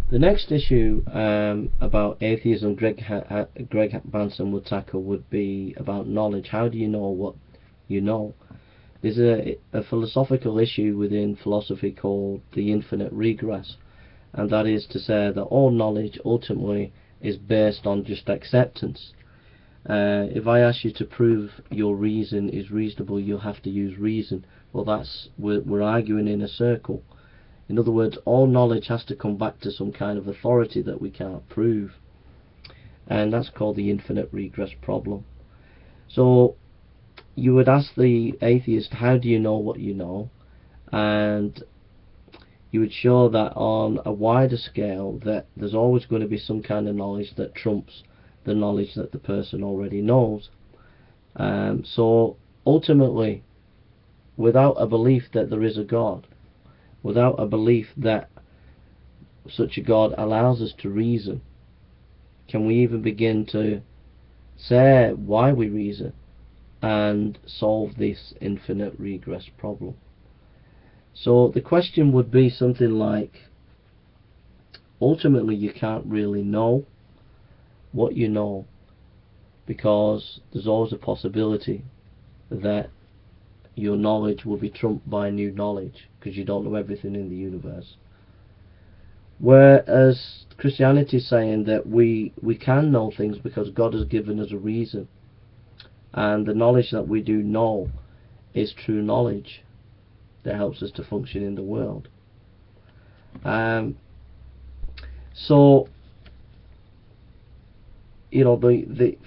The next issue about atheism Greg Bahnsen would tackle would be about knowledge. How do you know what you know? There's a philosophical issue within philosophy called the infinite regress, and that is to say that all knowledge ultimately is based on just acceptance. If I ask you to prove your reason is reasonable, you'll have to use reason. Well, we're arguing in a circle. In other words, all knowledge has to come back to some kind of authority that we can't prove, and that's called the infinite regress problem. So you would ask the atheist, how do you know what you know? And you would show that on a wider scale that there's always going to be some kind of knowledge that trumps the knowledge that the person already knows. So ultimately, without a belief that there is a God, without a belief that such a God allows us to reason, can we even begin to say why we reason and solve this infinite regress problem? So the question would be something like, ultimately you can't really know what you know, because there's always a possibility that your knowledge will be trumped by new knowledge, because you don't know everything in the universe. Whereas Christianity is saying that we can know things because God has given us a reason, and the knowledge that we do know is true knowledge that helps us to function in the world. So you know,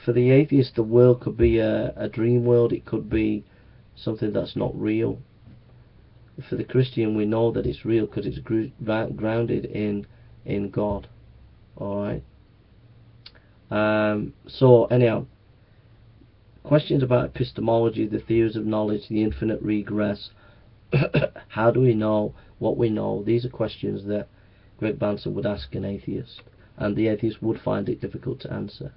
for the atheist, the world could be a dream world. It could be something that's not real. For the Christian, we know that it's real because it's grounded in God. All right. So anyhow, questions about epistemology, the theories of knowledge, the infinite regress. How do we know what we know? These are questions that Greg Bahnsen would ask an atheist, and the atheist would find it difficult to answer.